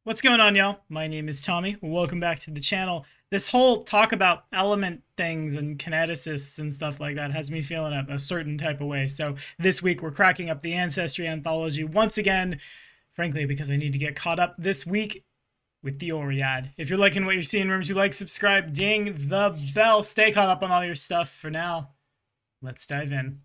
What's going on, y'all? My name is Tommy. Welcome back to the channel. This whole talk about element things and kineticists and stuff like that has me feeling a certain type of way. So this week we're cracking up the Ancestry Anthology once again, frankly, because I need to get caught up this week with the Oread. If you're liking what you're seeing, remember to like, subscribe, ding the bell, stay caught up on all your stuff. For now, let's dive in.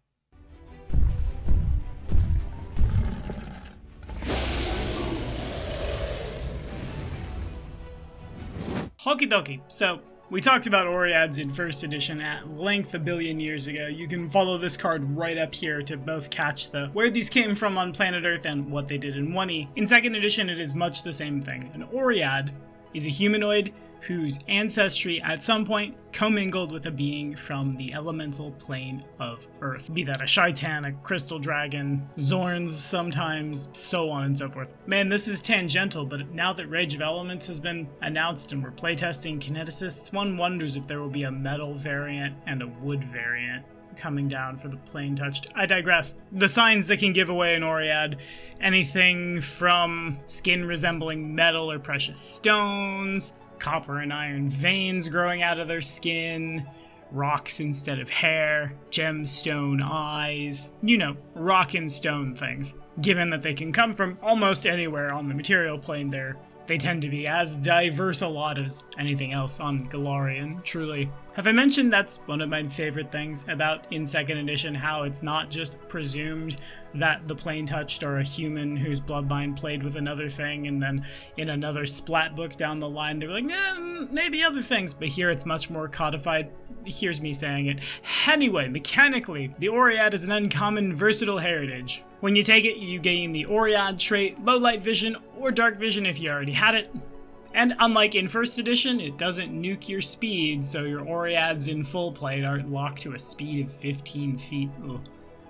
Okie dokie. So, we talked about Oreads in first edition at length a billion years ago. You can follow this card right up here to both catch the where these came from on planet Earth and what they did in 1E. In second edition, it is much the same thing. An Oread is a humanoid whose ancestry at some point commingled with a being from the elemental plane of Earth. Be that a Shaitan, a crystal dragon, Zorns sometimes, so on and so forth. Man, this is tangential, but now that Rage of Elements has been announced and we're playtesting kineticists, one wonders if there will be a metal variant and a wood variant coming down for the plain touched. I digress. The signs that can give away an Oread: anything from skin resembling metal or precious stones, copper and iron veins growing out of their skin, rocks instead of hair, gemstone eyes, you know, rock and stone things. Given that they can come from almost anywhere on the material plane there, they tend to be as diverse a lot as anything else on Galarian, truly. Have I mentioned that's one of my favorite things about in second edition, how it's not just presumed that the plain touched are a human whose bloodline played with another thing, and then in another splat book down the line they were like, maybe other things, but here it's much more codified. Here's me saying it. Anyway, mechanically, the Oread is an uncommon versatile heritage. When you take it, you gain the Oread trait, low light vision, or dark vision if you already had it. And unlike in first edition, it doesn't nuke your speed, so your Oreads in full play aren't locked to a speed of 15 feet. Ugh.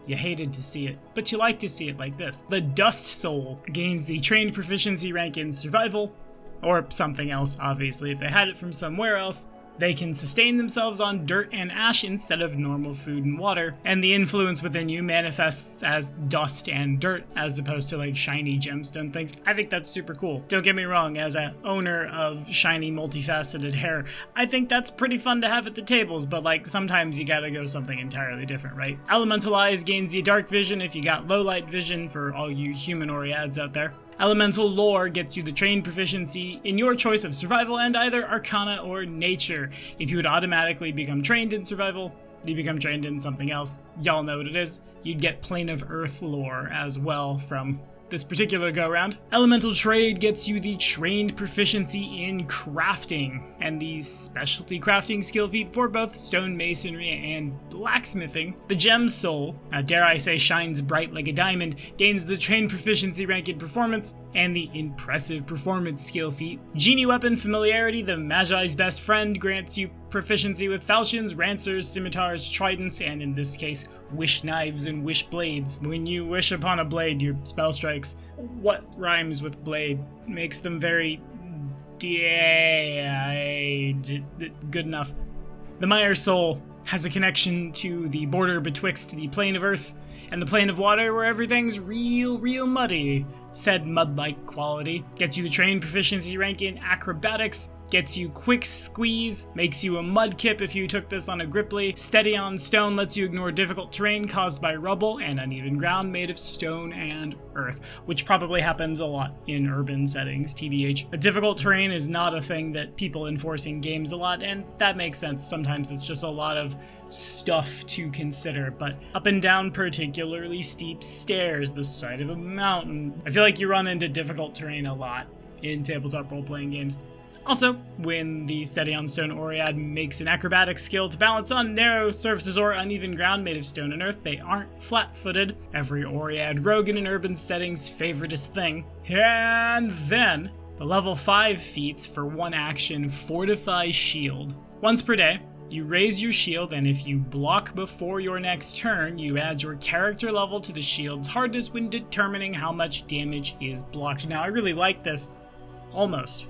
You hated to see it, but you like to see it like this. The Dust Soul gains the trained proficiency rank in survival, or something else, obviously, if they had it from somewhere else. They can sustain themselves on dirt and ash instead of normal food and water, and the influence within you manifests as dust and dirt as opposed to like shiny gemstone things. I think that's super cool. Don't get me wrong, as an owner of shiny multifaceted hair, I think that's pretty fun to have at the tables, but like sometimes you gotta go something entirely different, right? Elemental Eyes gains you dark vision if you got low light vision for all you human Oreads out there. Elemental Lore gets you the trained proficiency in your choice of survival and either Arcana or Nature. If you would automatically become trained in survival, you become trained in something else. Y'all know what it is. You'd get Plane of Earth lore as well from this particular go-round. Elemental Trade gets you the trained proficiency in crafting and the specialty crafting skill feat for both stone masonry and blacksmithing. The Gem Soul, dare I say shines bright like a diamond, gains the trained proficiency rank in performance and the impressive performance skill feat. Genie Weapon Familiarity, the Magi's best friend, grants you proficiency with falchions, rancers, scimitars, tridents, and in this case, wish knives and wish blades. When you wish upon a blade, your spell strikes. What rhymes with blade makes them very good enough. The Mire Soul has a connection to the border betwixt the plane of earth and the plane of water, where everything's real muddy. Said mud-like quality gets you the trained proficiency rank in acrobatics, gets you quick squeeze, makes you a mudkip if you took this on a Gripply. Steady on stone lets you ignore difficult terrain caused by rubble and uneven ground made of stone and earth, which probably happens a lot in urban settings, TBH. A difficult terrain is not a thing that people enforce in games a lot, and that makes sense. Sometimes it's just a lot of stuff to consider, but up and down particularly steep stairs, the side of a mountain. I feel like you run into difficult terrain a lot in tabletop role-playing games. Also, when the Steady on Stone Oread makes an acrobatic skill to balance on narrow surfaces or uneven ground made of stone and earth, they aren't flat-footed. Every Oread rogue in an urban setting's favoritist thing. And then, the level 5 feats for one action Fortify Shield. Once per day, you raise your shield, and if you block before your next turn, you add your character level to the shield's hardness when determining how much damage is blocked. Now, I really like this. Almost.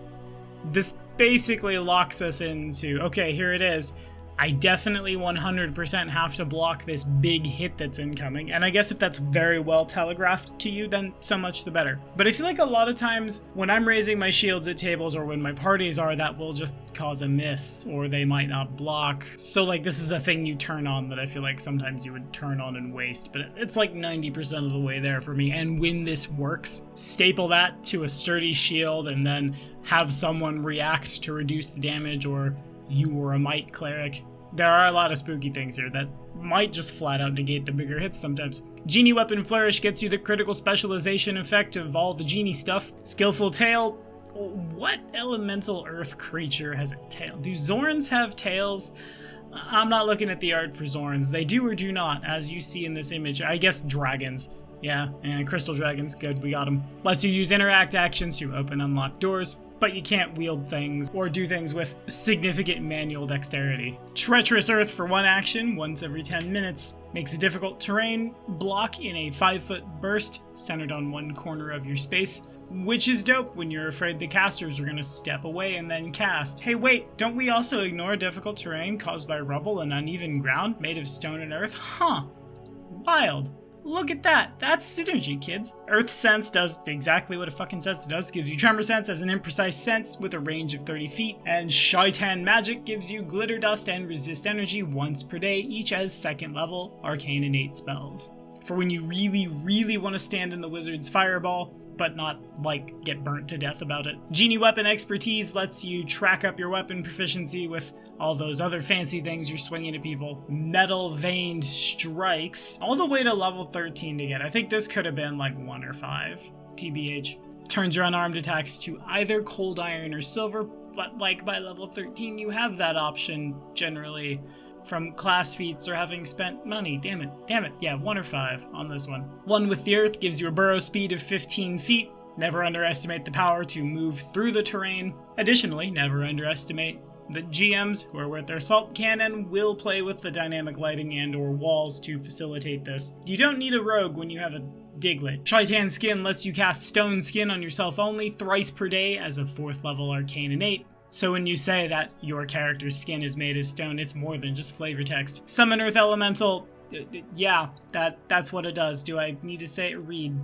This basically locks us into, okay, here it is. I definitely 100% have to block this big hit that's incoming, and I guess if that's very well telegraphed to you, then so much the better. But I feel like a lot of times when I'm raising my shields at tables or when my parties are, that will just cause a miss, or they might not block. So like this is a thing you turn on that I feel like sometimes you would turn on and waste, but it's like 90% of the way there for me. And when this works, staple that to a sturdy shield and then have someone react to reduce the damage, or you or a might cleric. There are a lot of spooky things here that might just flat out negate the bigger hits sometimes. Genie Weapon Flourish gets you the critical specialization effect of all the genie stuff. Skillful Tail. What elemental earth creature has a tail? Do Zorns have tails? I'm not looking at the art for Zorns. They do or do not, as you see in this image. I guess dragons. Yeah, and crystal dragons. Good, we got them. Lets you use interact actions to open unlock doors, but you can't wield things or do things with significant manual dexterity. Treacherous Earth for 1 action, once every 10 minutes. Makes a difficult terrain block in a 5-foot burst, centered on one corner of your space, which is dope when you're afraid the casters are going to step away and then cast. Hey wait, don't we also ignore difficult terrain caused by rubble and uneven ground made of stone and earth? Huh. Wild. Look at that. That's synergy, kids. Earth Sense does exactly what it fucking says it does. Gives you Tremor Sense as an imprecise sense with a range of 30 feet. And Shaitan Magic gives you Glitter Dust and Resist Energy once per day, each as 2nd level Arcane Innate spells. For when you really, really want to stand in the wizard's fireball, but not, like, get burnt to death about it. Genie Weapon Expertise lets you track up your weapon proficiency with all those other fancy things you're swinging at people. Metal Veined Strikes, all the way to level 13 to get. I think this could have been like 1 or 5, TBH. Turns your unarmed attacks to either cold iron or silver, but like by level 13 you have that option generally from class feats or having spent money. Damn it. Yeah, 1 or 5 on this one. One with the Earth gives you a burrow speed of 15 feet. Never underestimate the power to move through the terrain. Additionally, never underestimate that GMs who are with their salt cannon will play with the dynamic lighting and or walls to facilitate this. You don't need a rogue when you have a Diglett. Shaitan Skin lets you cast Stone Skin on yourself only thrice per day as a 4th level Arcane Innate. So when you say that your character's skin is made of stone, it's more than just flavor text. Summon Earth Elemental, yeah, that's what it does. Do I need to say it? Read.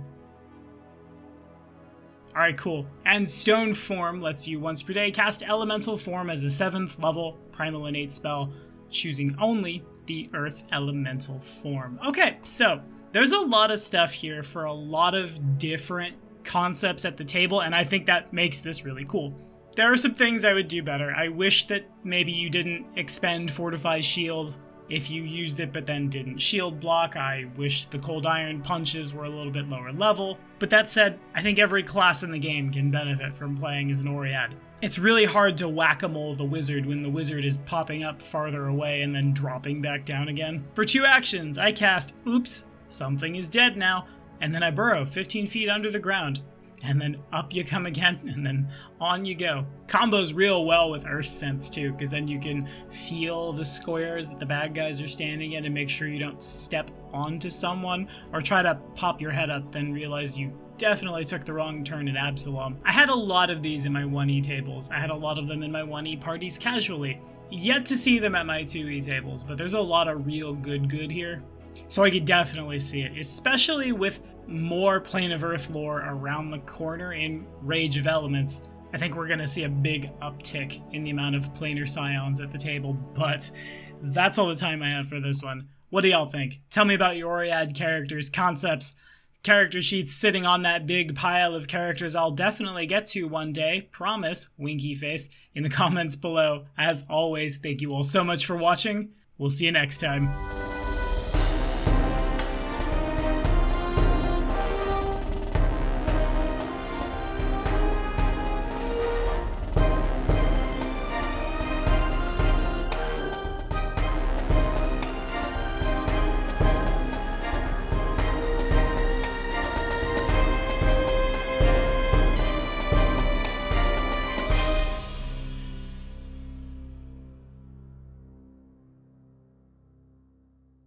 Alright, cool. And Stone Form lets you once per day cast Elemental Form as a 7th level Primal Innate spell, choosing only the Earth Elemental Form. Okay, so there's a lot of stuff here for a lot of different concepts at the table, and I think that makes this really cool. There are some things I would do better. I wish that maybe you didn't expend Fortify Shield if you used it but then didn't shield block. I wish the Cold Iron punches were a little bit lower level. But that said, I think every class in the game can benefit from playing as an Oread. It's really hard to whack-a-mole the wizard when the wizard is popping up farther away and then dropping back down again. For 2 actions, I cast Oops, Something is Dead Now, and then I burrow 15 feet under the ground. And then up you come again, and then on you go. Combos real well with Earth Sense too, because then you can feel the squares that the bad guys are standing in and make sure you don't step onto someone or try to pop your head up, then realize you definitely took the wrong turn at Absalom. I had a lot of these in my 1E tables. I had a lot of them in my 1E parties casually. Yet to see them at my 2E tables, but there's a lot of real good here. So I could definitely see it, especially with more Plane of Earth lore around the corner in Rage of Elements. I think we're going to see a big uptick in the amount of planar scions at the table, but that's all the time I have for this one. What do y'all think? Tell me about your Oread characters, concepts, character sheets sitting on that big pile of characters I'll definitely get to one day, promise, winky face, in the comments below. As always, thank you all so much for watching. We'll see you next time.